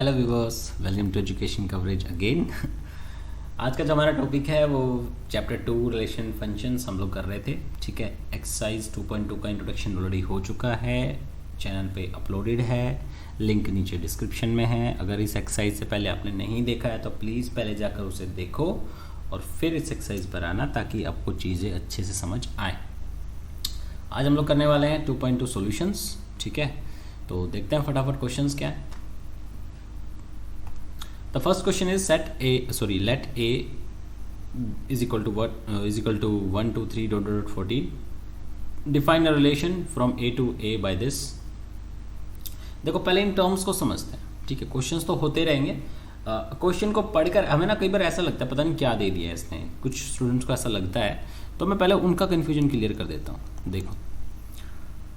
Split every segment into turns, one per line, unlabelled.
Hello viewers, welcome to education coverage again. आज का जो हमारा टॉपिक है वो चैप्टर 2 रिलेशन फंक्शंस हम लोग कर रहे थे। ठीक है, एक्सरसाइज 2.2 का इंट्रोडक्शन ऑलरेडी हो चुका है, चैनल पे अपलोडेड है, लिंक नीचे डिस्क्रिप्शन में है। अगर इस एक्सरसाइज से पहले आपने नहीं देखा है तो प्लीज़ पहले जाकर उसे देखो और फिर इस एक्सरसाइज पर आना ताकि आपको चीज़ें अच्छे से समझ आए। आज हम लोग करने वाले हैं 2.2 सॉल्यूशंस। ठीक है, तो देखते हैं फटाफट क्वेश्चंस क्या है। The first question is let a is equal to 1 2 3 dot dot 14. Define a relation from a to a by this. देखो पहले इन टर्म्स को समझते हैं। ठीक है, क्वेश्चंस तो होते रहेंगे। क्वेश्चन को पढ़कर हमें ना कई बार ऐसा लगता है पता नहीं क्या दे दिया है इसने, कुछ स्टूडेंट्स को ऐसा लगता है, तो मैं पहले उनका कन्फ्यूजन क्लियर कर देता हूँ। देखो,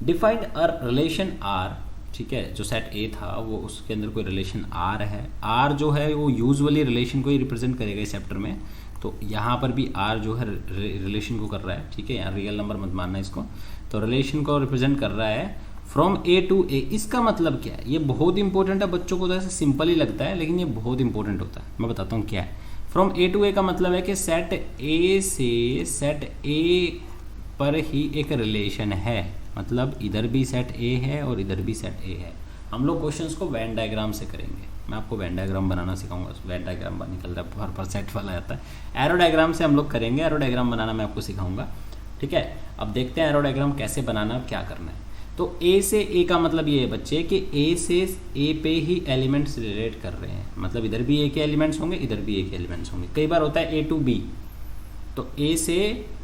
डिफाइन अ रिलेशन आर। ठीक है, जो सेट ए था वो उसके अंदर कोई रिलेशन आर है। आर जो है वो यूजुअली रिलेशन को ही रिप्रेजेंट करेगा इस चैप्टर में, तो यहाँ पर भी आर जो है रिलेशन को कर रहा है। ठीक है, यहाँ रियल नंबर मत मानना इसको, तो रिलेशन को रिप्रेजेंट कर रहा है फ्रॉम ए टू ए। इसका मतलब क्या है, ये बहुत इंपॉर्टेंट है। बच्चों को तो ऐसे सिंपल ही लगता है लेकिन ये बहुत इंपॉर्टेंट होता है। मैं बताता हूँ क्या है। फ्रॉम ए टू ए का मतलब है कि सेट ए से सेट ए पर ही एक रिलेशन है, मतलब इधर भी सेट ए है और इधर भी सेट ए है। हम लोग क्वेश्चंस को वेन डायग्राम से करेंगे। मैं आपको वेन डायग्राम बनाना सिखाऊंगा। वेन डायग्राम निकल रहा है, पर सेट वाला आता है। एरो डायग्राम से हम लोग करेंगे। एरो डायग्राम बनाना मैं आपको सिखाऊंगा। ठीक है, अब देखते हैं एरो डायग्राम कैसे बनाना, क्या करना है। तो ए से ए का मतलब ये है बच्चे कि ए से ए पे ही एलिमेंट्स रिलेट कर रहे हैं, मतलब इधर भी ए के एलिमेंट्स होंगे, इधर भी ए के एलिमेंट्स होंगे। कई बार होता है ए टू बी, तो ए से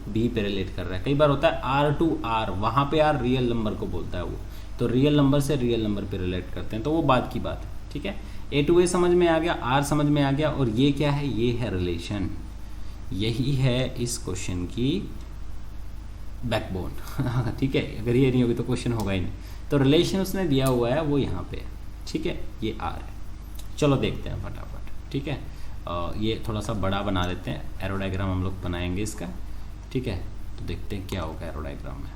बी पे रिलेट कर रहा है। कई बार होता है आर टू आर, वहाँ पे आर रियल नंबर को बोलता है वो, तो रियल नंबर से रियल नंबर पे रिलेट करते हैं, तो वो बात की बात है। ठीक है, ए टू ए समझ में आ गया, आर समझ में आ गया, और ये क्या है, ये है रिलेशन। यही है इस क्वेश्चन की बैकबोन। ठीक है, अगर ये नहीं होगी तो क्वेश्चन होगा ही नहीं। तो रिलेशन उसने दिया हुआ है वो यहाँ पे। ठीक है, ये आर है। चलो देखते हैं फटाफट। ठीक है, ये थोड़ा सा बड़ा बना देते हैं। एरो डायग्राम हम लोग बनाएंगे इसका। ठीक है, तो देखते हैं क्या होगा एरो डायग्राम में।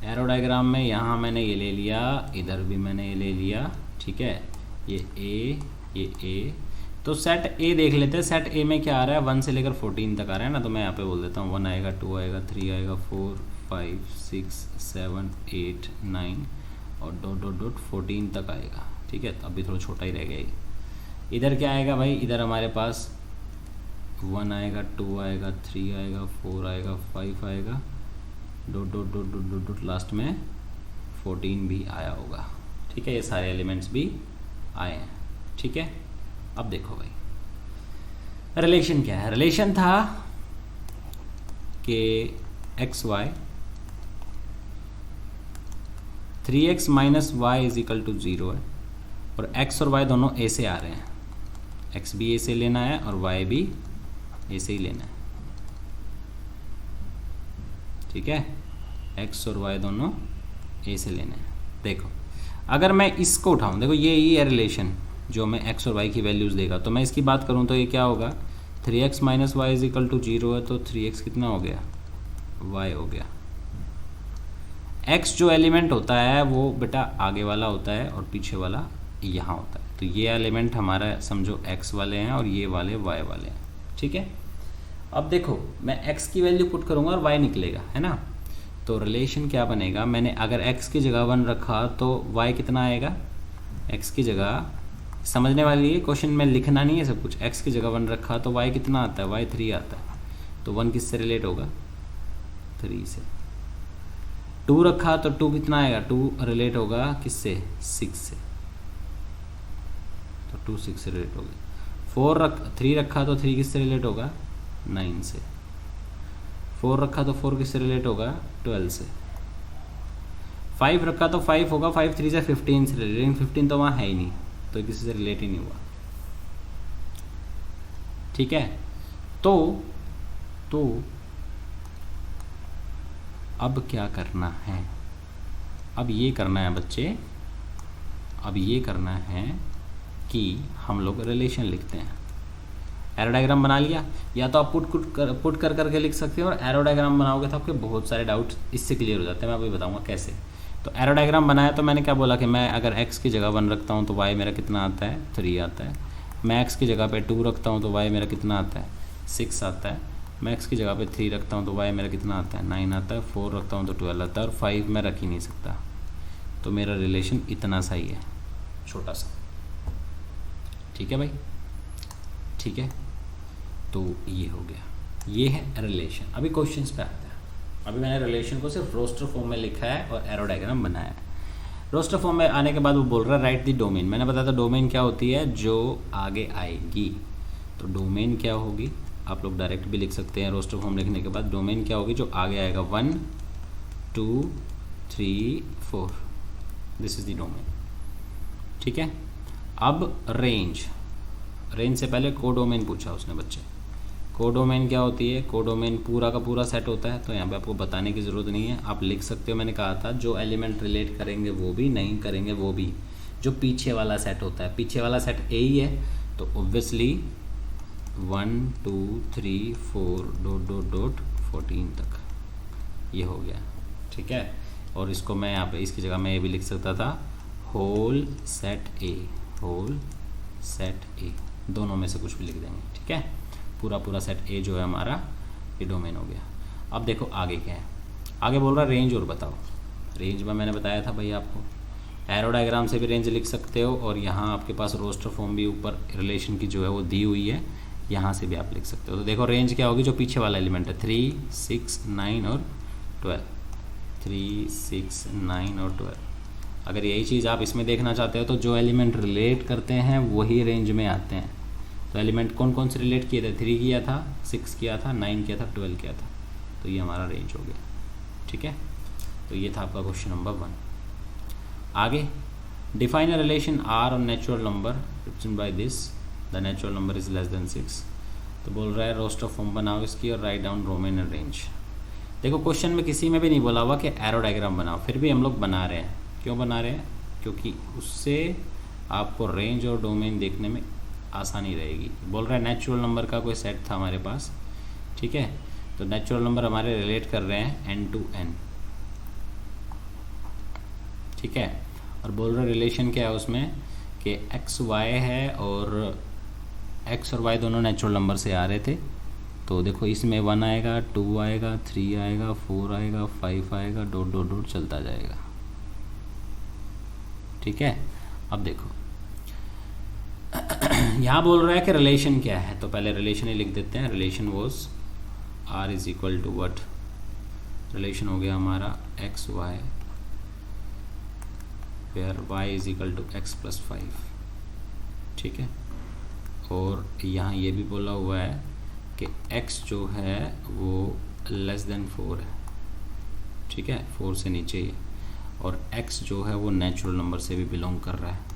एरो डायग्राम में यहाँ मैंने ये ले लिया, इधर भी मैंने ये ले लिया। ठीक है, ये ए, तो सेट ए देख लेते हैं। सेट ए में क्या आ रहा है, 1 से लेकर 14 तक आ रहा है ना, तो मैं यहाँ पे बोल देता हूँ 1 आएगा, 2 आएगा, 3 आएगा, 4 5 6 7 8 9 और डॉट डॉट डॉट 14 तक आएगा। ठीक है, तो अभी थोड़ा छोटा ही रह गया ये। इधर क्या आएगा भाई, इधर हमारे पास 1 आएगा, 2 आएगा, 3 आएगा, 4 आएगा, 5 आएगा, dot dot dot dot dot dot last में 14 भी आया होगा। ठीक है, ये सारे एलिमेंट्स भी आए हैं। ठीक है, अब देखो भाई रिलेशन क्या है। रिलेशन था कि X Y 3x minus Y is equal to 0 है, और x और y दोनों a से आ रहे हैं। x भी a से लेना है और y भी a से ही लेना है। ठीक है, x और y दोनों a से लेना है। देखो, अगर मैं इसको उठाऊं, देखो ये ही है रिलेशन जो मैं x और y की वैल्यूज़ देगा, तो मैं इसकी बात करूं तो ये क्या होगा, 3x minus Y is equal to 0 है, तो 3x कितना हो गया, y हो गया। x जो एलिमेंट होता है वो बेटा आगे वाला होता है और पीछे वाला यहाँ होता है, तो ये एलिमेंट हमारा समझो x वाले हैं और ये वाले y वाले हैं। ठीक है, अब देखो मैं x की वैल्यू पुट करूँगा और y निकलेगा, है ना, तो रिलेशन क्या बनेगा। मैंने अगर x की जगह 1 रखा तो y कितना आएगा, x की जगह, समझने वाली है क्वेश्चन में लिखना नहीं है सब कुछ। x की जगह 1 रखा तो y कितना आता है, y 3 आता है, तो 1 किससे रिलेट होगा, 3 से। 2 रखा तो 2 कितना आएगा, 2 रिलेट होगा किससे, 6 से, तो 2 6 से रिलेट होगा। 3 रखा तो 3 किससे रिलेट होगा, 9 से। 4 रखा तो 4 किससे रिलेट होगा, 12 से। 5 रखा तो 5 होगा, 5 3 से 15 से रिलेट, लेकिन 15 तो वहाँ है ही नहीं, तो किसी से रिलेट ही नहीं हुआ। ठीक है, तो अब क्या करना है, अब ये करना है बच्चे, अब ये करना है कि हम लोग रिलेशन लिखते हैं। एरो डायग्राम बना लिया, या तो आप पुट कर करके लिख सकते हो, और एरो डायग्राम बनाओगे तो आपके बहुत सारे डाउट इससे क्लियर हो जाते हैं। मैं अभी बताऊंगा कैसे। तो एरो डायग्राम बनाया तो मैंने क्या बोला कि मैं अगर x की जगह 1 रखता हूँ तो y मेरा कितना आता है, 3 आता है। मैं x की जगह पे 2 रखता हूँ तो y मेरा कितना आता है, 6 आता है। मैं x की जगह पे 3 रखता हूँ तो y मेरा कितना आता है, 9 आता है। 4 रखता हूँ तो 12 आता है, और 5 मैं रख ही नहीं सकता। तो मेरा रिलेशन इतना सा ही है, छोटा सा। ठीक है भाई, ठीक है। तो ये हो गया, ये है रिलेशन। अभी क्वेश्चंस पे आते हैं। अभी मैंने रिलेशन को सिर्फ रोस्टर फॉर्म में लिखा है और एरो डायग्राम बनाया है। रोस्टर फॉर्म में आने के बाद वो बोल रहा है राइट द डोमेन। मैंने बताया था डोमेन क्या होती है, जो आगे आएगी। तो डोमेन क्या होगी, आप लोग डायरेक्ट भी लिख सकते हैं रोस्टर फॉर्म लिखने के बाद। डोमेन क्या होगी, जो आगे आएगा, 1 2 3 4, दिस इज द डोमेन। ठीक है। अब रेंज, रेंज से पहले कोडोमेन पूछा उसने बच्चे। कोडोमेन क्या होती है, कोडोमेन पूरा का पूरा सेट होता है। तो यहाँ पे आपको बताने की ज़रूरत नहीं है, आप लिख सकते हो। मैंने कहा था जो एलिमेंट रिलेट करेंगे वो भी, नहीं करेंगे वो भी। जो पीछे वाला सेट होता है, पीछे वाला सेट ए ही है, तो ऑब्वियसली 1 2 3 4 डॉट डॉट डॉट 14 तक ये हो गया। ठीक है। और इसको मैं यहाँ पे इसकी जगह मैं ये भी लिख सकता था, whole set A, whole set A, दोनों में से कुछ भी लिख देंगे। ठीक है। पूरा पूरा सेट ए जो है हमारा, ये डोमेन हो गया। अब देखो आगे क्या है, आगे बोल रहा है रेंज और बताओ। रेंज में मैंने बताया था भाई आपको, एरो डायग्राम से भी रेंज लिख सकते हो, और यहाँ आपके पास रोस्टर फॉर्म भी ऊपर रिलेशन की जो है वो दी हुई है, यहाँ से भी आप लिख सकते हो। तो देखो रेंज क्या होगी, जो पीछे वाला एलिमेंट है, 3 6 9 और 12, 3 6 9 और 12। अगर यही चीज़ आप इसमें देखना चाहते हो तो जो एलिमेंट रिलेट करते हैं वही रेंज में आते हैं। तो एलिमेंट कौन कौन से रिलेट किए थे, 3 किया था, 6 किया था, 9 किया था, 12 किया था। तो ये हमारा रेंज हो गया। ठीक है। तो ये था आपका क्वेश्चन नंबर 1। आगे, define a relation R on natural number represented by this, the natural number is less than 6। तो बोल रहा है रोस्टर फॉर्म बनाओ इसकी और write down domain and range. देखो क्वेश्चन में किसी में भी नहीं बोला हुआ कि एरो डायग्राम बनाओ, फिर भी हम लोग बना रहे हैं। क्यों बना रहे हैं, क्योंकि उससे आपको रेंज और डोमेन देखने में आसानी रहेगी। बोल रहा है नेचुरल नंबर का कोई सेट था हमारे पास। ठीक है। तो नेचुरल नंबर हमारे रिलेट कर रहे हैं n to n। ठीक है। और बोल रहा है रिलेशन क्या है उसमें कि x y है, और x और y दोनों नेचुरल नंबर से आ रहे थे। तो देखो इसमें 1 आएगा, 2 आएगा, 3 आएगा, 4 आएगा, 5 आएगा, डॉट डॉट डॉट चलता जाएगा। ठीक है। अब देखो यहाँ बोल रहा है कि रिलेशन क्या है, तो पहले रिलेशन ही लिख देते हैं। Relation was R is equal to what, relation हो गया हमारा X Y, where Y is equal to X plus 5। ठीक है। और यहाँ ये भी बोला हुआ है कि x जो है वो लेस देन 4 है। ठीक है, 4 से नीचे ही है, और x जो है वो नेचुरल नंबर से भी बिलोंग कर रहा है।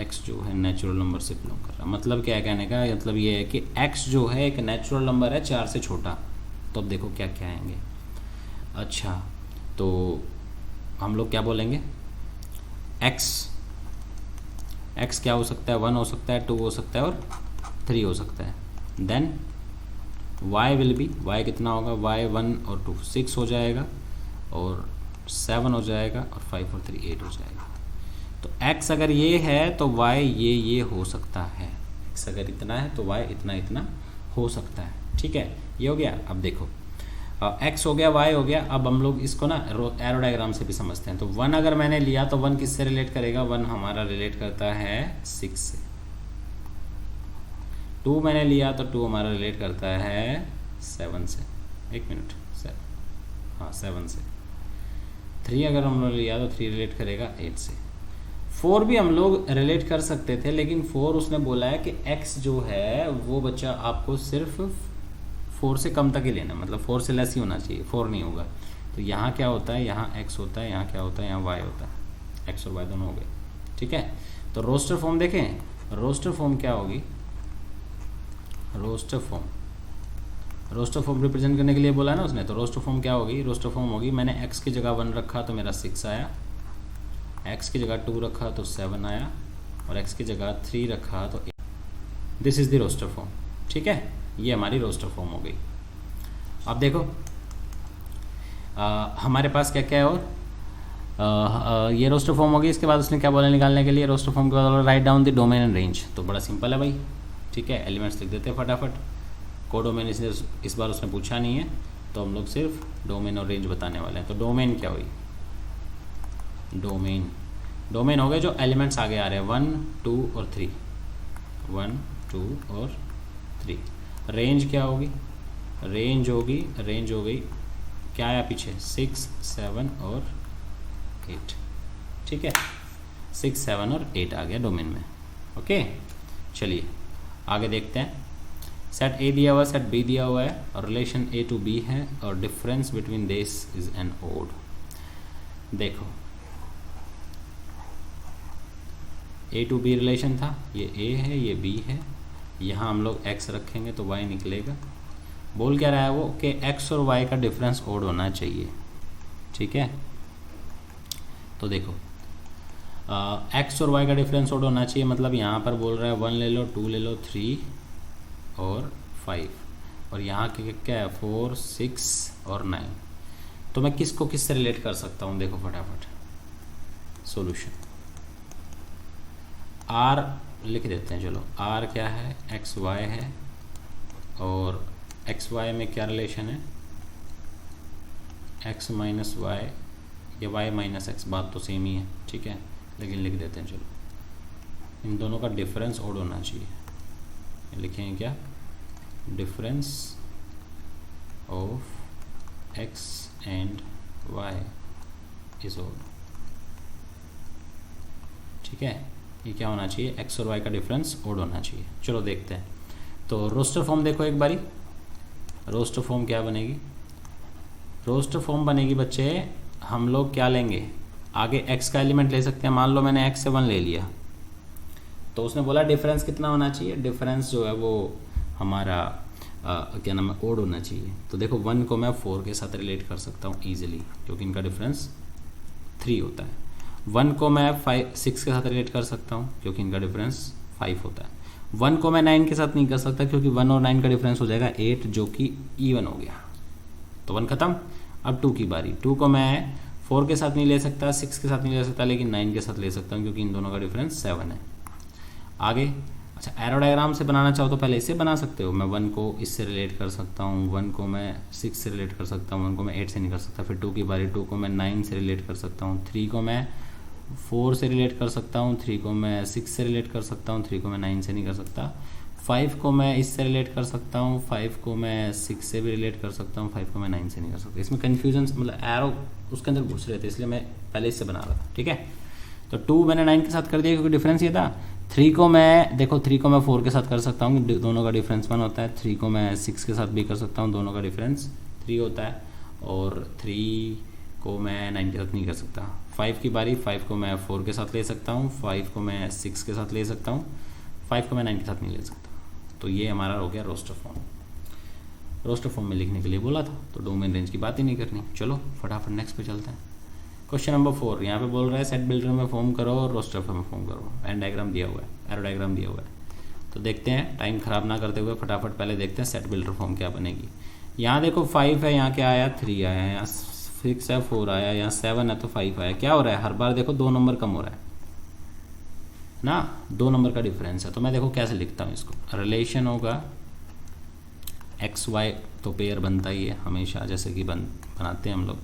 x जो है नेचुरल नंबर से बिलोंग कर रहा है। मतलब क्या है कहने का, मतलब ये है कि x जो है एक नेचुरल नंबर है 4 से छोटा। तो अब देखो क्या क्या आएंगे। अच्छा, तो हम लोग क्या बोलेंगे, x क्या हो सकता है, 1 हो सकता है, 2 हो सकता है और 3 हो सकता है। Then y will be, y कितना होगा, y 1 और 2 6 हो जाएगा, और 7 हो जाएगा, और 5 और 3 8 हो जाएगा। तो x अगर ये है तो y ये हो सकता है। x अगर इतना है तो y इतना इतना हो सकता है। ठीक है, ये हो गया। अब देखो x हो गया, y हो गया। अब हम लोग इसको ना एरो डायग्राम से भी समझते हैं। तो 1 अगर मैंने लिया तो 1 किससे रिलेट करेगा, 1 हमारा रिलेट करता है 6 से। 2 मैंने लिया तो 2 हमारा रिलेट करता है 7 से। 1 मिनट, 7 से। 3 अगर हम लोग लिया तो 3 रिलेट करेगा 8 से। 4 भी हम लोग रिलेट कर सकते थे, लेकिन 4 उसने बोला है कि x जो है वो बच्चा आपको सिर्फ 4 से कम तक ही लेना, मतलब 4 से लेस ही होना चाहिए, 4 नहीं होगा। तो यहाँ क्या होता है, यहाँ x होता है, यहाँ क्या होता है, यहाँ y होता है। x और y दोनों हो गए। ठीक है, तो रोस्टर फॉर्म देखें, रोस्टर फॉर्म क्या होगी, रोस्टर फॉर्म रिप्रेजेंट करने के लिए बोला है ना उसने। तो रोस्टर फॉर्म क्या होगी, रोस्टर फॉर्म होगी, मैंने x की जगह 1 रखा तो मेरा 6 आया, x की जगह 2 रखा तो 7 आया, और x की जगह 3 रखा तो 8। This is the roster form. ठीक है, ये हमारी रोस्टर फॉर्म हो गई। अब देखो हमारे पास क्या क्या है और ये रोस्टर फॉर्म हो गई। इसके बाद उसने क्या बोला निकालने के लिए, रोस्टर फॉर्म के बाद write down the domain and range. तो बड़ा सिंपल है भाई, ठीक है, एलिमेंट्स लिख देते हैं फटाफट। कोडोमेन इस बार उसने पूछा नहीं है, तो हम लोग सिर्फ डोमेन और रेंज बताने वाले हैं। तो डोमेन क्या हुई, डोमेन हो गए जो एलिमेंट्स आगे आ रहे हैं 1 2 और 3, 1 2 और 3। रेंज क्या होगी, रेंज हो गई क्या आया पीछे 6 7 और 8, ठीक है, 6 7 और 8 आ गया डोमेन में। ओके, चलिए आगे देखते हैं। सेट ए दिया हुआ है, सेट बी दिया हुआ है और रिलेशन ए टू बी है और difference between this is an odd. देखो ए टू बी रिलेशन था, ये ए है ये बी है, यहाँ हम लोग x रखेंगे तो y निकलेगा। बोल क्या रहा है वो कि x और y का डिफरेंस ओड होना चाहिए, ठीक है। तो देखो x और y का डिफरेंस ओड होना चाहिए, मतलब यहाँ पर बोल रहा है 1 ले लो 2 ले लो 3 और 5, और यहाँ के क्या है 4 6 और 9। तो मैं किसको किस से रिलेट कर सकता हूँ, देखो फटाफट सॉल्यूशन। r लिख देते हैं, चलो r क्या है एक्स वाई है, और एक्स वाई में क्या रिलेशन है x माइनस वाई या y माइनस एक्स, बात तो सेम ही है, ठीक है, लेकिन लिख देते हैं चलो। इन दोनों का डिफरेंस ओड होना चाहिए, लिखेंगे क्या, difference of x and y is odd, ठीक है। ये क्या होना चाहिए, x और y का डिफरेंस ओड होना चाहिए। चलो देखते हैं। तो रोस्टर फॉर्म देखो एक बारी, रोस्टर फॉर्म क्या बनेगी, रोस्टर फॉर्म बनेगी बच्चे, हम लोग क्या लेंगे, आगे x का एलिमेंट ले सकते हैं। मान लो मैंने x से 1 ले लिया, तो उसने बोला डिफरेंस कितना होना चाहिए, डिफरेंस जो है वो हमारा क्या नाम है ओड होना चाहिए। तो देखो 1 को मैं 4 के साथ रिलेट कर सकता हूँ ईजिली, क्योंकि इनका डिफरेंस 3 होता है। 1 को मैं 6 के साथ रिलेट कर सकता हूँ, क्योंकि इनका डिफरेंस 5 होता है। 1 को मैं 9 के साथ नहीं कर सकता, क्योंकि 1 और 9 का डिफरेंस हो जाएगा 8, जो कि इवन हो गया। तो 1 खत्म। अब 2 की बारी, 2 को मैं 4 के साथ नहीं ले सकता, 6 के साथ नहीं ले सकता, लेकिन 9 के साथ ले सकता हूँ, क्योंकि इन दोनों का डिफरेंस 7 है। आगे अच्छा, एरो डायग्राम से बनाना चाहो तो पहले इससे बना सकते हो। मैं 1 को इससे रिलेट कर सकता हूँ, 1 को मैं 6 से रिलेट कर सकता हूँ, 1 को मैं 8 से नहीं कर सकता। फिर 2 की बारी, 2 को मैं 9 से रिलेट कर सकता हूँ, 3 को मैं 4 से रिलेट कर सकता हूँ, 3 को मैं 6 से रिलेट कर सकता हूँ, 3 को मैं 9 से नहीं कर सकता। 5 को मैं इससे रिलेट कर सकता हूँ, 5 को मैं 6 से भी रिलेट कर सकता हूँ, 5 को मैं 9 से नहीं कर सकता। इसमें कन्फ्यूजन मतलब एरो उसके अंदर घुस रहे थे, इसलिए मैं पहले इससे बना रहा था, ठीक है। तो 2 मैंने 9 के साथ कर दिया, क्योंकि डिफरेंस ये था। 3 को मैं देखो 3 को मैं 4 के साथ कर सकता हूँ, दोनों का डिफरेंस 1 होता है। 3 को मैं 6 के साथ भी कर सकता हूँ, दोनों का डिफरेंस 3 होता है। और 3 को मैं 9 के साथ नहीं कर सकता। 5 की बारी, 5 को मैं 4 के साथ ले सकता हूँ, 5 को मैं 6 के साथ ले सकता हूँ, 5 को मैं 9 के साथ नहीं ले सकता। तो ये हमारा हो गया रोस्टर फॉर्म। रोस्टर फॉर्म में लिखने के लिए बोला था, तो डोमेन रेंज की बात ही नहीं करनी। चलो फटाफट नेक्स्ट पे चलते हैं। क्वेश्चन नंबर 4 यहाँ पे बोल रहा है सेट बिल्डर में फॉर्म करो और रोस्टर फॉर्म में फॉर्म करो। एंड डायग्राम दिया हुआ है, एरो डायग्राम दिया हुआ है। तो देखते हैं, टाइम ख़राब ना करते हुए फटाफट पहले देखते हैं सेट बिल्डर फॉर्म क्या बनेगी। यहाँ देखो 5 है, यहाँ क्या आया 3 आया, यहाँ 6 है 4 आया, यहाँ 7 है तो 5 आया। क्या हो रहा है, हर बार देखो 2 नंबर कम हो रहा है ना, 2 नंबर का डिफरेंस है। तो मैं देखो कैसे लिखता हूँ इसको, रिलेशन होगा एक्स वाई, तो पेयर बनता ही है हमेशा, जैसे कि बनाते हैं हम लोग।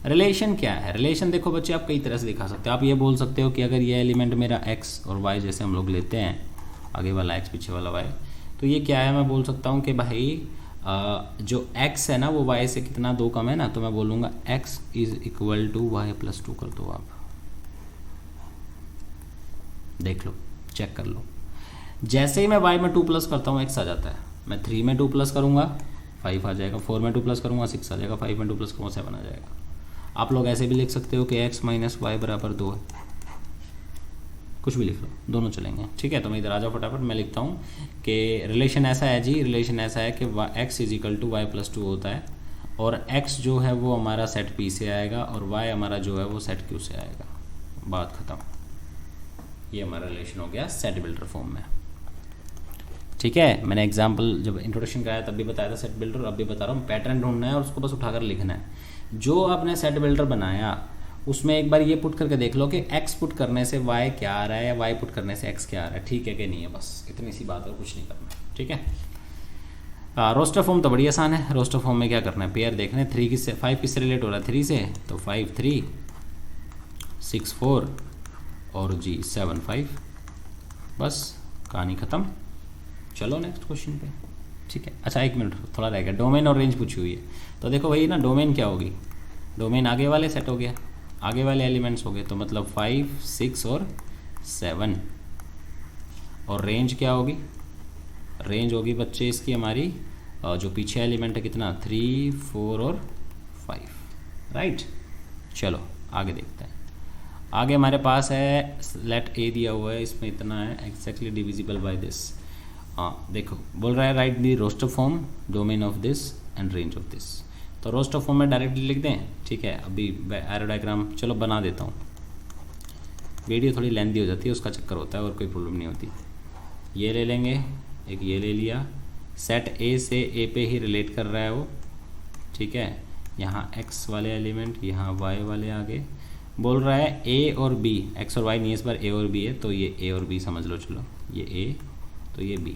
रिलेशन क्या है, रिलेशन देखो बच्चे आप कई तरह से दिखा सकते हो। आप ये बोल सकते हो कि अगर ये एलिमेंट मेरा एक्स और वाई, जैसे हम लोग लेते हैं आगे वाला एक्स पीछे वाला वाई, तो ये क्या है, मैं बोल सकता हूँ कि भाई जो x है ना वो y से कितना 2 कम है ना, तो मैं बोलूँगा x is equal to Y plus 2 कर दो। आप देख लो, चेक कर लो। जैसे ही मैं y में 2 प्लस करता हूँ x आ जाता है। मैं 3 में 2 प्लस करूँगा 5 आ जाएगा, 4 में 2 प्लस करूँगा 6 आ जाएगा, 5 में 2 प्लस करूँगा 7 आ जाएगा। आप लोग ऐसे भी लिख सकते हो कि x माइनस वाई बराबर 2 है, कुछ भी लिख लो, दोनों चलेंगे, ठीक है। तो मैं इधर आ जाओ फटाफट, मैं लिखता हूँ कि रिलेशन ऐसा है जी, रिलेशन ऐसा है कि x is equal to Y plus 2 होता है, और x जो है वो हमारा सेट P से आएगा और y हमारा जो है वो सेट Q से आएगा। बात ख़त्म। ये हमारा रिलेशन हो गया सेट बिल्डर फॉर्म में, ठीक है। मैंने एग्जाम्पल जब इंट्रोडक्शन कराया तब भी बताया था सेट बिल्डर, अब भी बता रहा हूँ। पैटर्न ढूंढना है और उसको बस उठाकर लिखना है। जो आपने सेट बिल्डर बनाया उसमें एक बार ये पुट करके देख लो कि x पुट करने से y क्या आ रहा है या y पुट करने से x क्या आ रहा है, ठीक है कि नहीं है, बस इतनी सी बात और कुछ नहीं करना, ठीक है। रोस्टर फॉर्म तो बड़ी आसान है। रोस्टर फॉर्म में क्या करना है, पेयर देखना है, 3 किससे 5 किससे रिलेट हो रहा है, 3 से, तो 5 3 6 4 और जी 7 5, बस कहानी ख़त्म। चलो नेक्स्ट क्वेश्चन पे, ठीक है। अच्छा एक मिनट थोड़ा रह गया, डोमेन और रेंज पूछी हुई है, तो देखो वही ना, डोमेन क्या होगी, डोमेन आगे वाले सेट हो गया, आगे वाले एलिमेंट्स हो गए, तो मतलब 5 6 और 7। और रेंज क्या होगी, रेंज होगी बच्चे इसकी हमारी जो पीछे एलिमेंट है कितना, 3 4 और 5, राइट। चलो आगे देखते हैं। आगे हमारे पास है लेट ए दिया हुआ है, इसमें इतना है, एक्जैक्टली डिविजिबल बाय दिस। हाँ देखो बोल रहा है write the roster form, domain of this and range of this. तो रोस्टर फॉर्म में डायरेक्टली लिख दें, ठीक है। अभी एरो डायग्राम चलो बना देता हूँ, वीडियो थोड़ी लेंथी हो जाती है उसका चक्कर होता है, और कोई प्रॉब्लम नहीं होती। ये ले लेंगे, एक ये ले लिया, सेट ए से ए पे ही रिलेट कर रहा है वो, ठीक है। यहाँ x वाले एलिमेंट, यहाँ y वाले आगे, बोल रहा है ए और b, x और y नहीं है इस बार, a और b है, तो ये a और b समझ लो, चलो ये a तो ये b।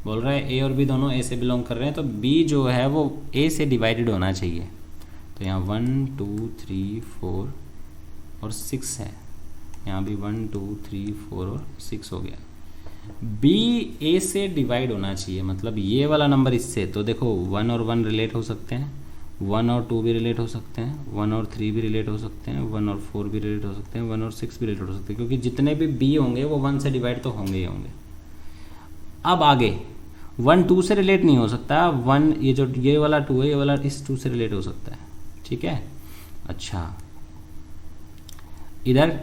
बोल रहा है a और b दोनों a से बिलोंग कर रहे हैं, तो b जो है वो a से डिवाइडेड होना चाहिए, तो यहाँ 1 2 3 4 और 6 है, यहाँ भी 1 2 3 4 और 6 हो गया। b a से डिवाइड होना चाहिए, मतलब ये वाला नंबर इससे, तो देखो 1 और 1 रिलेट हो सकते हैं, 1 और 2 भी रिलेट हो सकते हैं, 1 और 3 भी रिलेट हो सकते हैं, 1 और 4 भी रिलेट हो सकते हैं, 1 और 6 भी रिलेट हो सकते हैं, क्योंकि जितने भी b होंगे वो 1 से डिवाइड तो होंगे ही होंगे। अब आगे 1 2 से रिलेट नहीं हो सकता, 1 ये जो ये वाला 2 है, ये वाला इस 2 से रिलेट हो सकता है, ठीक है। अच्छा इधर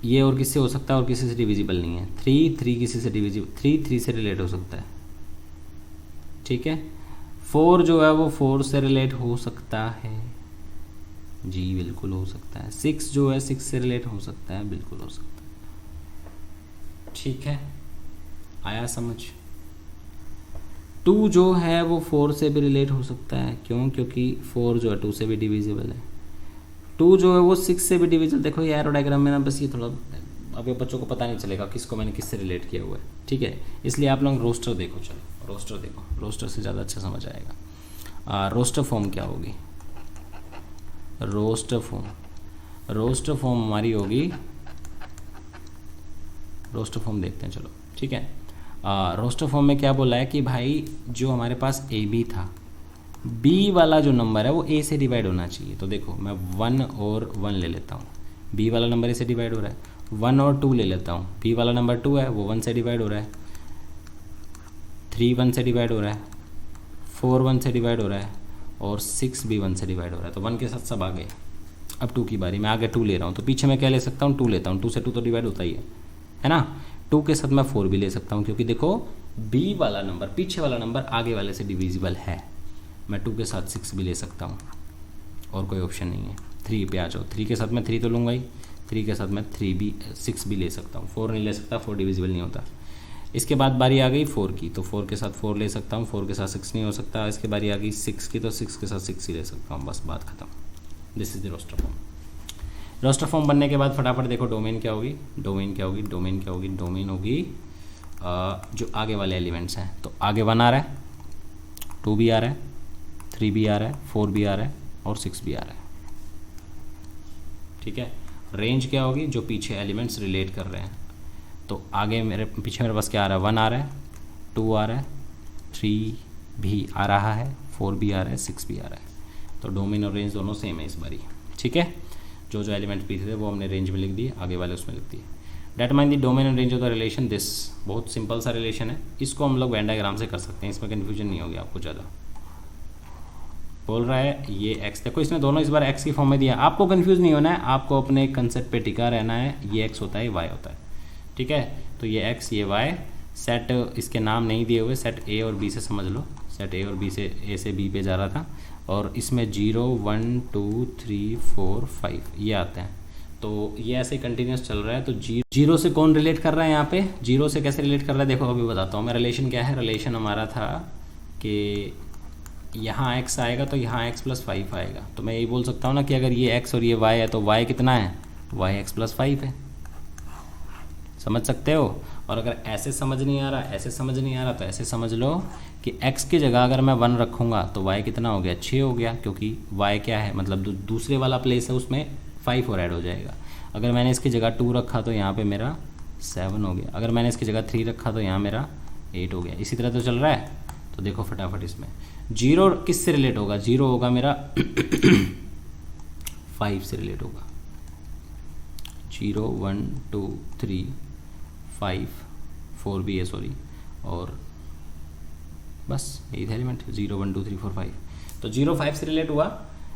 ये और किससे हो सकता है, और किसी से डिविजिबल नहीं है, 3 3 किसी से डिविजिबल, 3 3 से रिलेट हो सकता है, ठीक है। 4 जो है वो 4 से रिलेट हो सकता है, जी बिल्कुल हो सकता है। 6 जो है 6 से रिलेट हो सकता है, बिल्कुल हो सकता है, ठीक है, आया समझ। 2 जो है वो 4 से भी रिलेट हो सकता है, क्यों, क्योंकि 4 जो है 2 से भी डिविजिबल है। 2 जो है वो 6 से भी डिविजिबल, देखो ये एरो डायग्राम में ना बस ये थोड़ा अभी बच्चों को पता नहीं चलेगा किसको मैंने किससे रिलेट किया हुआ है, ठीक है। इसलिए आप लोग रोस्टर देखो, चलो रोस्टर देखो, रोस्टर से ज़्यादा अच्छा समझ आएगा। रोस्टर फॉर्म क्या होगी, रोस्टर फॉर्म हमारी होगी, रोस्टर फॉर्म देखते हैं चलो, ठीक है। रोस्टर फॉर्म में क्या बोला है कि भाई जो हमारे पास ए बी था, बी वाला जो नंबर है वो ए से डिवाइड होना चाहिए, तो देखो मैं 1 और 1 ले लेता हूँ, बी वाला नंबर ए से डिवाइड हो रहा है, 1 और 2 ले लेता हूँ, बी वाला नंबर 2 है वो 1 से डिवाइड हो रहा है, 3 1 से डिवाइड हो रहा है, 4 1 से डिवाइड हो रहा है, और 6 भी 1 से डिवाइड हो रहा है, तो 1 के साथ सब आ गए। अब 2 की बारी, मैं आगे 2 ले रहा हूँ, तो पीछे मैं क्या ले सकता हूँ, 2 लेता हूँ, 2 से 2 तो डिवाइड होता ही है ना। 2 के साथ मैं 4 भी ले सकता हूँ, क्योंकि देखो बी वाला नंबर पीछे वाला नंबर आगे वाले से डिविजिबल है। मैं 2 के साथ 6 भी ले सकता हूँ, और कोई ऑप्शन नहीं है। 3 पे आ जाओ, 3 के साथ मैं 3 तो लूँगा ही, 3 के साथ मैं 6 भी ले सकता हूँ, 4 नहीं ले सकता, 4 डिविजिबल नहीं होता। इसके बाद बारी आ गई 4 की, तो 4 के साथ 4 ले सकता हूँ, 4 के साथ 6 नहीं हो सकता। इसके बारी आ गई 6 की, तो 6 के साथ 6 ही ले सकता हूँ, बस बात खत्म। This is the roster form. Roster form बनने के बाद फटाफट देखो डोमेन क्या होगी, डोमेन क्या होगी, डोमेन क्या होगी, डोमेन होगी जो आगे वाले एलिमेंट्स हैं। तो आगे 1 आ रहा है, 2 भी आ रहा है, 3 भी आ रहा है, 4 भी आ रहा है, और 6 भी आ रहा है, ठीक है। रेंज क्या होगी, जो पीछे एलिमेंट्स रिलेट कर रहे हैं। तो आगे पीछे मेरे पास क्या आ रहा है, 1 आ रहा है, 2 आ रहा है, 3 भी आ रहा है, 4 भी आ रहा है, 6 भी आ रहा है। तो डोमेन और रेंज दोनों सेम है इस बारी, ठीक है। जो जो एलिमेंट पीछे थे वो हमने रेंज में लिख दिए, आगे वाले उसमें लिख दिए। Determine the domain and range of the relation this, बहुत सिंपल सा रिलेशन है, इसको हम लोग वेन डायग्राम से कर सकते हैं, इसमें कन्फ्यूजन नहीं होगी आपको ज़्यादा। बोल रहा है ये एक्स, देखो इसने दोनों इस बार एक्स की फॉर्म में दिया, आपको कंफ्यूज नहीं होना है, आपको अपने कंसेप्ट पे टिका रहना है। ये एक्स होता है, ये वाई होता है, ठीक है। तो ये एक्स ये वाई, सेट इसके नाम नहीं दिए हुए, सेट ए और बी से समझ लो, सेट ए और बी से ए से बी पे जा रहा था, और इसमें 0 1 2 3 4 5 ये आते हैं। तो ये ऐसे कंटिन्यूस चल रहा है। तो जीरो से कौन रिलेट कर रहा है यहाँ पे, जीरो से कैसे रिलेट कर रहा है देखो अभी बताता हूँ मैं। रिलेशन क्या है, रिलेशन हमारा था कि यहाँ x आएगा तो यहाँ x प्लस 5 आएगा। तो मैं यही बोल सकता हूँ ना कि अगर ये x और ये y है तो y कितना है, y x प्लस 5 है। समझ सकते हो। और अगर ऐसे समझ नहीं आ रहा, ऐसे समझ नहीं आ रहा, तो ऐसे समझ लो कि x की जगह अगर मैं 1 रखूँगा तो y कितना हो गया, 6 हो गया, क्योंकि y क्या है, मतलब दूसरे वाला प्लेस है उसमें 5 और ऐड हो जाएगा। अगर मैंने इसकी जगह 2 रखा तो यहाँ पे मेरा 7 हो गया। अगर मैंने इसकी जगह 3 रखा तो यहाँ मेरा 8 हो गया। इसी तरह तो चल रहा है। तो देखो फटाफट इसमें 0 किससे रिलेट होगा, 0 होगा मेरा 5 से रिलेट होगा। 0 1 2 3 5 4 भी है सॉरी, और बस यही था एलिमेंट 0 1 2 3 4 5। तो 0 5 से रिलेट हुआ।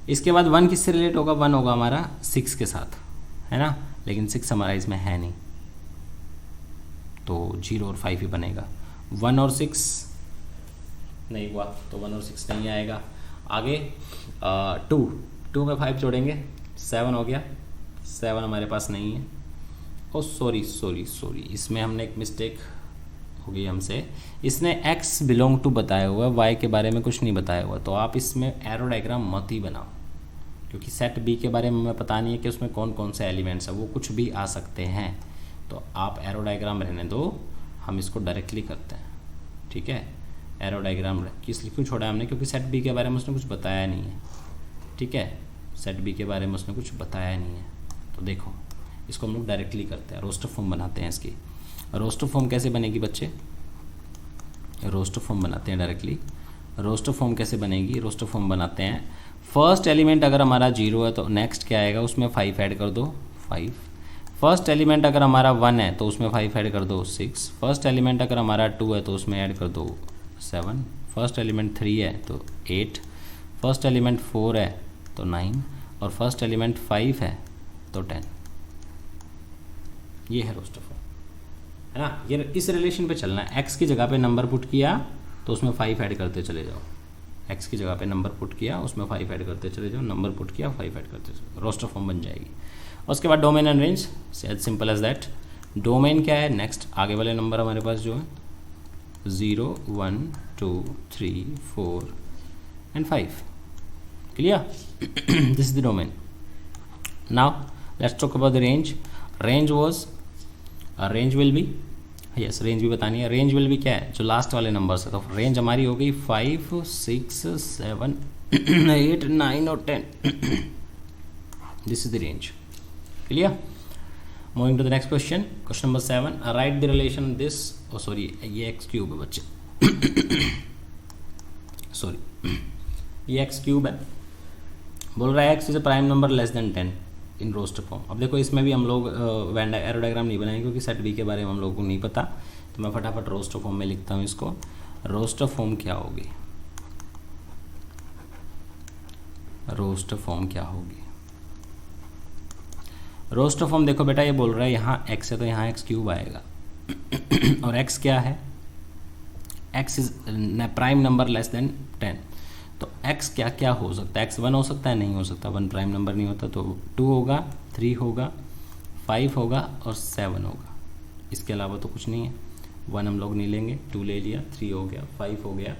इसके बाद 1 किससे रिलेट होगा, 1 होगा हमारा 6 के साथ, है ना, लेकिन 6 हमारा इसमें है नहीं, तो 0 और 5 ही बनेगा। 1 और 6 नहीं हुआ तो 1 और 6 नहीं आएगा। आगे 2 में 5 जोड़ेंगे 7 हो गया, 7 हमारे पास नहीं है। ओ सॉरी, इसमें हमने एक मिस्टेक हो गई हमसे। इसने x बिलोंग टू बताया हुआ है, y के बारे में कुछ नहीं बताया हुआ। तो आप इसमें एरो डायग्राम मत ही बनाओ, क्योंकि सेट B के बारे में हमें पता नहीं है कि उसमें कौन कौन से एलिमेंट्स हैं, वो कुछ भी आ सकते हैं। तो आप एरो डायग्राम रहने दो, हम इसको डायरेक्टली करते हैं, ठीक है। एरो डायग्राम किस क्यों छोड़ा हमने, क्योंकि सेट बी के बारे में उसने कुछ बताया नहीं है, ठीक है। सेट बी के बारे में उसने कुछ बताया नहीं है। तो देखो इसको हम लोग डायरेक्टली करते हैं, रोस्टर फॉर्म बनाते हैं इसकी। रोस्टर फॉर्म कैसे बनेगी बच्चे, रोस्टर फॉर्म बनाते हैं डायरेक्टली। रोस्टर फॉर्म कैसे बनेगी, रोस्टर फॉर्म बनाते हैं। फर्स्ट एलिमेंट अगर हमारा 0 है तो नेक्स्ट क्या आएगा, उसमें 5 ऐड कर दो 5। फर्स्ट एलिमेंट अगर हमारा 1 है तो उसमें 5 ऐड कर दो 6। फर्स्ट एलिमेंट अगर हमारा 2 है तो उसमें ऐड कर दो 7। फर्स्ट एलिमेंट 3 है तो 8। फर्स्ट एलिमेंट 4 है तो 9, और फर्स्ट एलिमेंट 5 है तो 10। ये है रोस्टर फॉर्म, है ना। ये इस रिलेशन पे चलना है। x की जगह पे नंबर पुट किया तो उसमें 5 ऐड करते चले जाओ। x की जगह पे नंबर पुट किया उसमें 5 ऐड करते चले जाओ, नंबर पुट किया 5 ऐड करते चले जाओ, रोस्टर फॉर्म बन जाएगी। उसके बाद domain and range, as simple as that. Domain क्या है, नेक्स्ट आगे वाले नंबर हमारे पास जो है 0 1 2 3 4 and 5। Clear, this is the domain. Now let's talk about the range. Range was, range will be, yes range भी बतानी है। रेंज विल बी क्या है, जो लास्ट वाले नंबर्स है। तो रेंज हमारी हो गई 5 6 7 8 9 और 10। This is the range. Clear, moving to the next question, question number 7। Write the relation this, oh sorry ये एक्स क्यूब है बच्चे, सॉरी ये एक्स क्यूब है। बोल रहा है X is a prime number less than 10 in roster form. अब देखो इसमें भी हम लोग वेन एरो डायग्राम नहीं बनाएंगे क्योंकि सेट बी के बारे में हम लोगों को नहीं पता। तो मैं फटाफट रोस्टर फॉर्म में लिखता हूँ इसको। रोस्टर फॉर्म क्या होगी, रोस्टर फॉर्म क्या होगी, रोस्टर फॉर्म देखो बेटा, ये बोल रहा है यहाँ x है तो यहाँ x क्यूब आएगा। और x क्या है, x is prime number less than 10। तो x क्या क्या हो सकता है, x 1 हो सकता है, नहीं हो सकता, 1 प्राइम नंबर नहीं होता। तो 2 होगा, 3 होगा, 5 होगा और 7 होगा। इसके अलावा तो कुछ नहीं है। 1 हम लोग नहीं लेंगे, 2 ले लिया, 3 हो गया, 5 हो गया,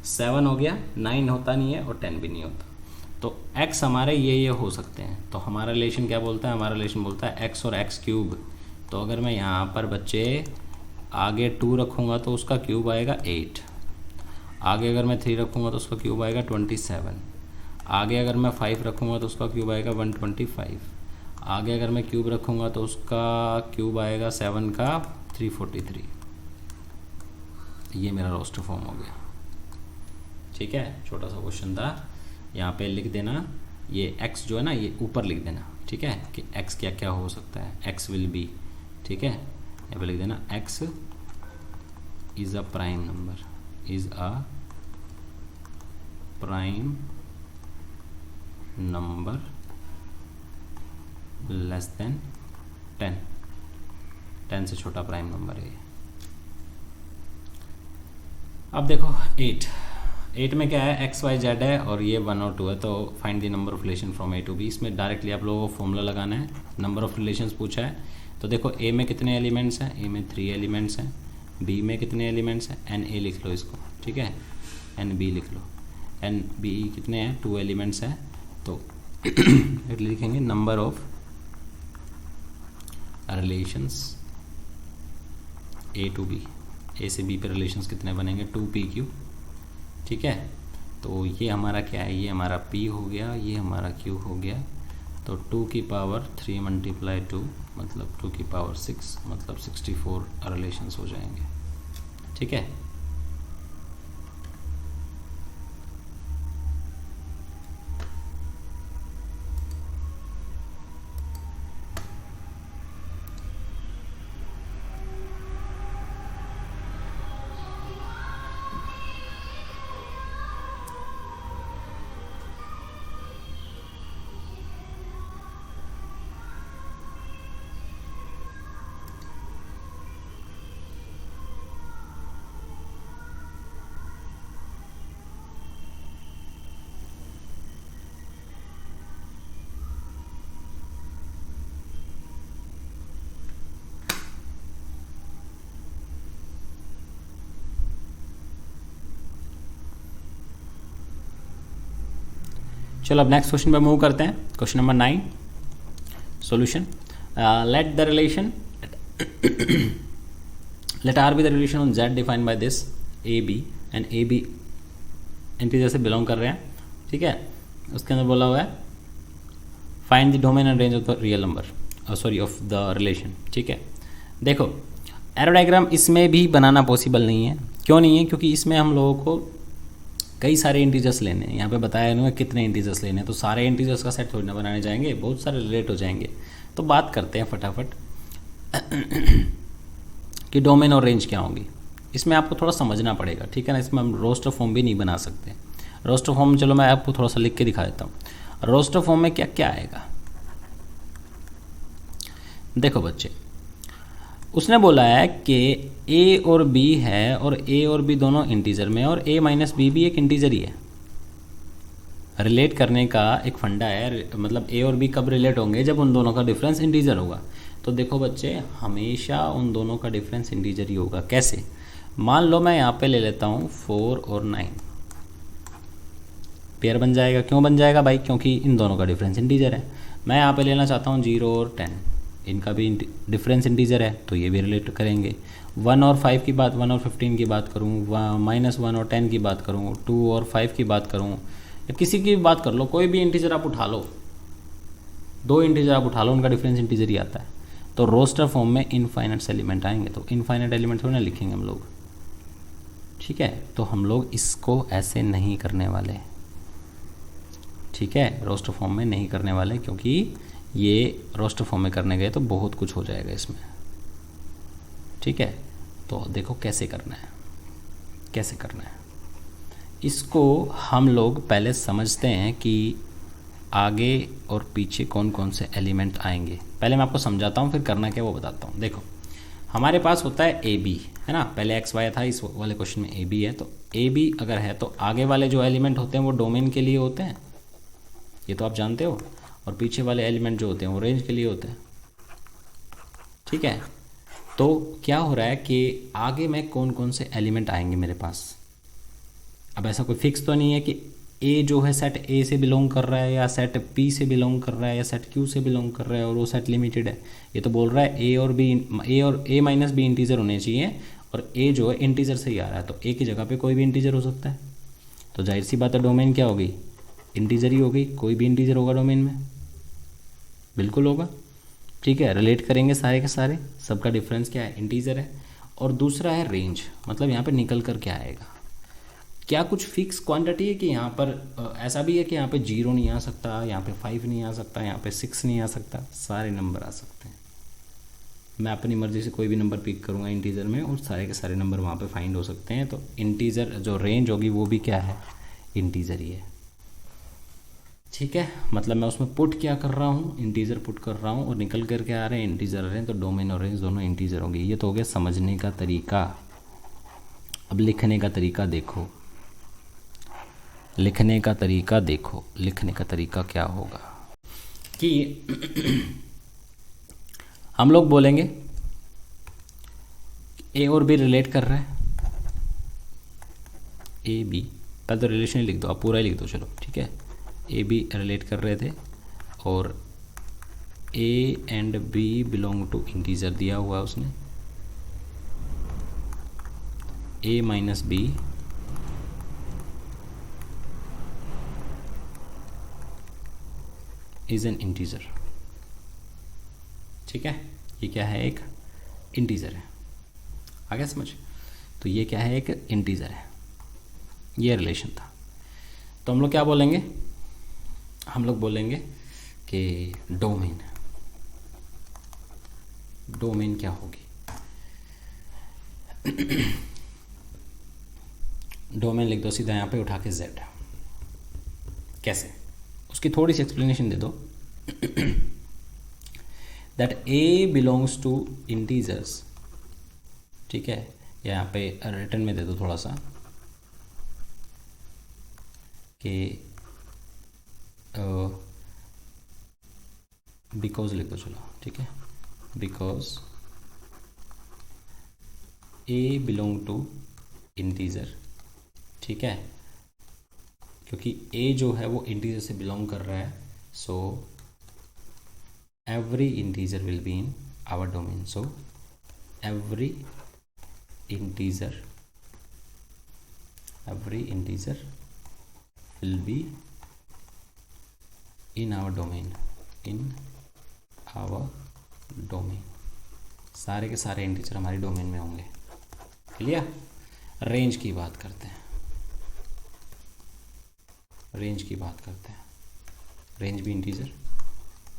7 हो गया, 9 होता नहीं है और 10 भी नहीं होता। तो x हमारे ये हो सकते हैं। तो हमारा रिलेशन क्या बोलता है, हमारा रिलेशन बोलता है x और x क्यूब। तो अगर मैं यहाँ पर बच्चे आगे 2 रखूँगा तो उसका क्यूब आएगा 8। आगे अगर मैं 3 रखूँगा तो उसका क्यूब आएगा 27। आगे अगर मैं 5 रखूँगा तो उसका क्यूब आएगा 125। आगे अगर मैं क्यूब रखूँगा तो उसका क्यूब आएगा 7 का 343। ये मेरा रोस्टर फॉर्म हो गया। ठीक है, छोटा सा क्वेश्चन था, यहाँ पे लिख देना ये x जो है ना ये ऊपर लिख देना, ठीक है, कि x क्या क्या हो सकता है, x विल बी, ठीक है, यहाँ पे लिख देना x is a prime number, is a prime number less than 10, 10 से छोटा प्राइम नंबर है। अब देखो 8 में क्या है, एक्स वाई जेड है और ये 1 और 2 है। तो find the number of relation from A to B. इसमें डायरेक्टली आप लोगों को फॉर्मूला लगाना है। नंबर ऑफ रिलेशंस पूछा है तो देखो ए में कितने एलिमेंट्स हैं, ए में 3 एलिमेंट्स हैं। बी में कितने एलिमेंट्स हैं, एन ए लिख लो इसको, ठीक है, एन बी लिख लो। एंड बी कितने हैं, 2 एलिमेंट्स हैं, तो लिखेंगे number of relations A to B, A से बी पे रिलेशंस कितने बनेंगे, 2pq। ठीक है, तो ये हमारा क्या है, ये हमारा p हो गया, ये हमारा q हो गया, तो 2 की पावर 3 मल्टीप्लाई 2 मतलब 2 की पावर 6 मतलब 64 रिलेशंस हो जाएंगे। ठीक है, चलो अब नेक्स्ट क्वेश्चन पे मूव करते हैं। Question number 9 solution. Let the relation let R be the relation on Z defined by this A B and A B integer से बिलोंग कर रहे हैं। ठीक है, उसके अंदर बोला हुआ है find the domain and range of the real number, sorry of the relation. ठीक है, देखो एरो डायग्राम इसमें भी बनाना पॉसिबल नहीं है। क्यों नहीं है, क्योंकि इसमें हम लोगों को कई सारे इंटीजर्स लेने हैं। यहाँ पे बताया इन्होंने कितने इंटीजर्स लेने हैं, तो सारे इंटीजर्स का सेट थोड़ी ना बनाने जाएंगे, बहुत सारे रिलेट हो जाएंगे। तो बात करते हैं फटाफट कि डोमेन और रेंज क्या होंगी। इसमें आपको थोड़ा समझना पड़ेगा, ठीक है ना। इसमें हम रोस्टर फॉर्म भी नहीं बना सकते। रोस्टर फॉर्म चलो मैं आपको थोड़ा सा लिख के दिखा देता हूँ। रोस्टर फॉर्म में क्या क्या आएगा, देखो बच्चे, उसने बोला है कि a और b है और a और b दोनों इंटीजर में, और a माइनस बी भी एक इंटीजर ही है। रिलेट करने का एक फंडा है, मतलब a और b कब रिलेट होंगे, जब उन दोनों का डिफरेंस इंटीजर होगा। तो देखो बच्चे, हमेशा उन दोनों का डिफरेंस इंटीजर ही होगा। कैसे, मान लो मैं यहाँ पे ले लेता हूँ 4 और 9, पेयर बन जाएगा। क्यों बन जाएगा भाई, क्योंकि इन दोनों का डिफरेंस इंटीजर है। मैं यहाँ पे लेना चाहता हूँ 0 और 10, इनका भी डिफरेंस इंटीजर है, तो ये भी रिलेट करेंगे। 1 और 5 की बात, 1 और 15 की बात करूँ, -1 और 10 की बात करूँ, 2 और 5 की बात करूँ, या किसी की भी बात कर लो, कोई भी इंटीजर आप उठा लो, 2 इंटीजर आप उठा लो, उनका डिफरेंस इंटीजर ही आता है। तो रोस्टर फॉर्म में इनफाइनाइट एलिमेंट आएंगे, तो इनफाइनाइट एलिमेंट थोड़ी ना लिखेंगे हम लोग। ठीक है, तो हम लोग इसको ऐसे नहीं करने वाले। ठीक है, रोस्टर फॉर्म में नहीं करने वाले, क्योंकि ये रोस्टर फॉर्म में करने गए तो बहुत कुछ हो जाएगा इसमें। ठीक है, तो देखो कैसे करना है, कैसे करना है इसको हम लोग पहले समझते हैं कि आगे और पीछे कौन कौन से एलिमेंट आएंगे। पहले मैं आपको समझाता हूँ, फिर करना क्या वो बताता हूँ। देखो हमारे पास होता है ए बी, है ना, पहले एक्स वाई था, इस वाले क्वेश्चन में ए बी है। तो ए बी अगर है तो आगे वाले जो एलिमेंट होते हैं वो डोमेन के लिए होते हैं, ये तो आप जानते हो, और पीछे वाले एलिमेंट जो होते हैं वो रेंज के लिए होते हैं। ठीक है, तो क्या हो रहा है कि आगे में कौन कौन से एलिमेंट आएंगे मेरे पास। अब ऐसा कोई फिक्स तो नहीं है कि ए जो है सेट ए से बिलोंग कर रहा है, या सेट पी से बिलोंग कर रहा है, या सेट क्यू से बिलोंग कर रहा है, और वो सेट लिमिटेड है। ये तो बोल रहा है ए और बी, ए और ए माइनस बी इंटीजर होने चाहिए, और ए जो है इंटीजर से ही आ रहा है, तो ए की जगह पे कोई भी इंटीजर हो सकता है। तो जाहिर सी बात है डोमेन क्या होगी, इंटीजर ही होगी। कोई भी इंटीजर होगा डोमेन में, बिल्कुल होगा। ठीक है, रिलेट करेंगे सारे के सारे, सबका डिफरेंस क्या है, इंटीजर है। और दूसरा है रेंज, मतलब यहाँ पे निकल कर क्या आएगा, क्या कुछ फिक्स क्वांटिटी है कि यहाँ पर ऐसा भी है कि यहाँ पे 0 नहीं आ सकता, यहाँ पे 5 नहीं आ सकता, यहाँ पे 6 नहीं आ सकता, सारे नंबर आ सकते हैं। मैं अपनी मर्ज़ी से कोई भी नंबर पिक करूँगा इंटीजर में, और सारे के सारे नंबर वहाँ पे फाइंड हो सकते हैं। तो इंटीजर जो रेंज होगी वो भी क्या है, इंटीजर ही है। ठीक है, मतलब मैं उसमें पुट क्या कर रहा हूँ, इंटीजर पुट कर रहा हूँ, और निकल कर के आ रहे हैं इंटीजर आ रहे हैं, तो डोमेन और रेंज दोनों इंटीजर होंगे। ये तो हो गया समझने का तरीका। अब लिखने का तरीका देखो, लिखने का तरीका देखो, लिखने का तरीका क्या होगा कि हम लोग बोलेंगे ए और बी रिलेट कर रहा है, ए बी पहले तो रिलेशन ही लिख दो, आप पूरा ही लिख दो चलो, ठीक है। ए बी रिलेट कर रहे थे और A and B belong to integer दिया हुआ है उसने, A minus B is an integer, ठीक है। ये क्या है, एक इंटीजर है, आ गया समझ। तो ये क्या है, एक इंटीजर है, ये रिलेशन था। तो हम लोग क्या बोलेंगे, हम लोग बोलेंगे कि डोमेन, डोमेन क्या होगी, डोमेन लिख दो सीधा यहाँ पे उठा के z। कैसे, उसकी थोड़ी सी एक्सप्लेनेशन दे दो। That a belongs to integers, ठीक है, यहाँ पे रिटर्न में दे दो थोड़ा सा कि बिकॉज लिख दो चलो, ठीक है, because a belong to integer, ठीक है, क्योंकि a जो है वो इंटीजर से बिलोंग कर रहा है, सो every integer will be in our domain. So every integer will be in our domain, in our domain, सारे के सारे इंटीजर हमारी डोमेन में होंगे। क्लियर। रेंज की बात करते हैं, रेंज की बात करते हैं, रेंज भी integer,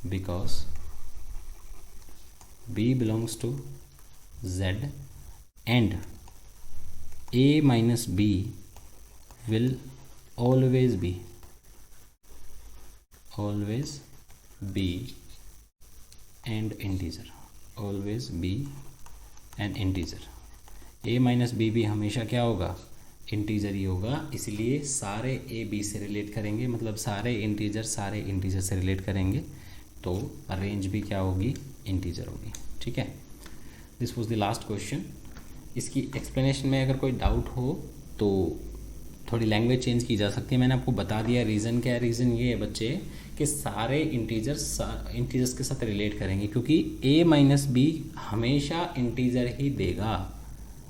because b belongs to z and a minus b will always be and integer, always be an integer। a minus B भी हमेशा क्या होगा, इंटीजर ही होगा, इसलिए सारे ए बी से रिलेट करेंगे, मतलब सारे इंटीजर से रिलेट करेंगे, तो रेंज भी क्या होगी, इंटीजर होगी, ठीक है। This was the last question. इसकी एक्सप्लेनेशन में अगर कोई डाउट हो तो थोड़ी लैंग्वेज चेंज की जा सकती है। मैंने आपको बता दिया रीज़न क्या है। रीज़न ये है बच्चे कि सारे इंटीजर्स के साथ रिलेट करेंगे, क्योंकि a माइनस बी हमेशा इंटीजर ही देगा।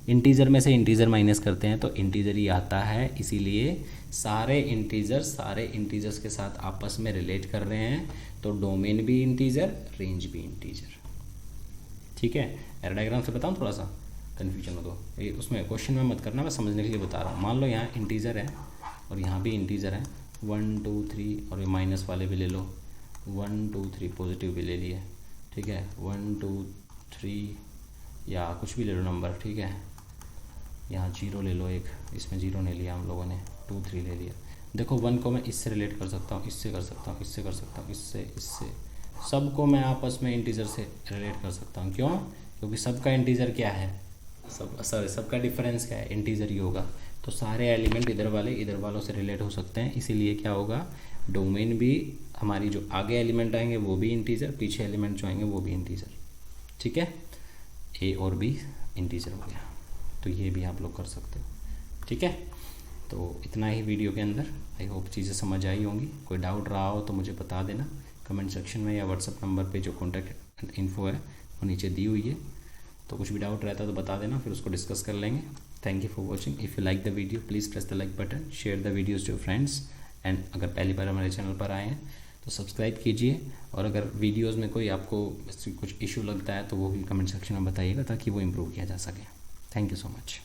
इंटीजर में से इंटीजर माइनस करते हैं तो इंटीजर ही आता है, इसीलिए सारे इंटीजर्स के साथ आपस में रिलेट कर रहे हैं, तो डोमेन भी इंटीजर, रेंज भी इंटीजर, ठीक है। एरर डायग्राम से बताऊँ, थोड़ा सा कन्फ्यूजन हो तो ये उसमें क्वेश्चन में मत करना, मैं समझने के लिए बता रहा हूँ। मान लो यहाँ इंटीजर है और यहाँ भी इंटीजर है, 1 2 3, और ये माइनस वाले भी ले लो, 1 2 3 पॉजिटिव भी ले लिए, ठीक है, 1 2 3 या कुछ भी ले लो नंबर, ठीक है। यहाँ 0 ले लो एक, इसमें 0 नहीं लिया हम लोगों ने, 2 3 ले लिया। देखो 1 को मैं इससे रिलेट कर सकता हूँ, इससे कर सकता हूँ, इससे कर सकता हूँ, इससे सबको मैं आपस में इंटीजर से रिलेट कर सकता हूँ। क्यों? क्योंकि सबका इंटीजर क्या है, सबका डिफरेंस क्या है, इंटीजर ही होगा। तो सारे एलिमेंट इधर वालों से रिलेट हो सकते हैं, इसीलिए क्या होगा, डोमेन भी हमारी जो आगे एलिमेंट आएंगे वो भी इंटीजर, पीछे एलिमेंट जो आएंगे वो भी इंटीजर, ठीक है। ए और बी इंटीजर हो गया, तो ये भी आप लोग कर सकते हो, ठीक है। तो इतना ही वीडियो के अंदर, आई होप चीज़ें समझ आई होंगी। कोई डाउट रहा हो तो मुझे बता देना कमेंट सेक्शन में, या व्हाट्सअप नंबर पे जो कॉन्टैक्ट इन्फो है वो नीचे दी हुई है। तो कुछ भी डाउट रहता है तो बता देना, फिर उसको डिस्कस कर लेंगे। Thank you for watching. If you like the video please press the like button, share the videos to friends, and अगर पहली बार हमारे चैनल पर आए हैं तो सब्सक्राइब कीजिए। और अगर वीडियोज़ में कोई आपको कुछ इशू लगता है तो वो भी कमेंट सेक्शन में बताइएगा, ताकि वो इम्प्रूव किया जा सके। Thank you so much.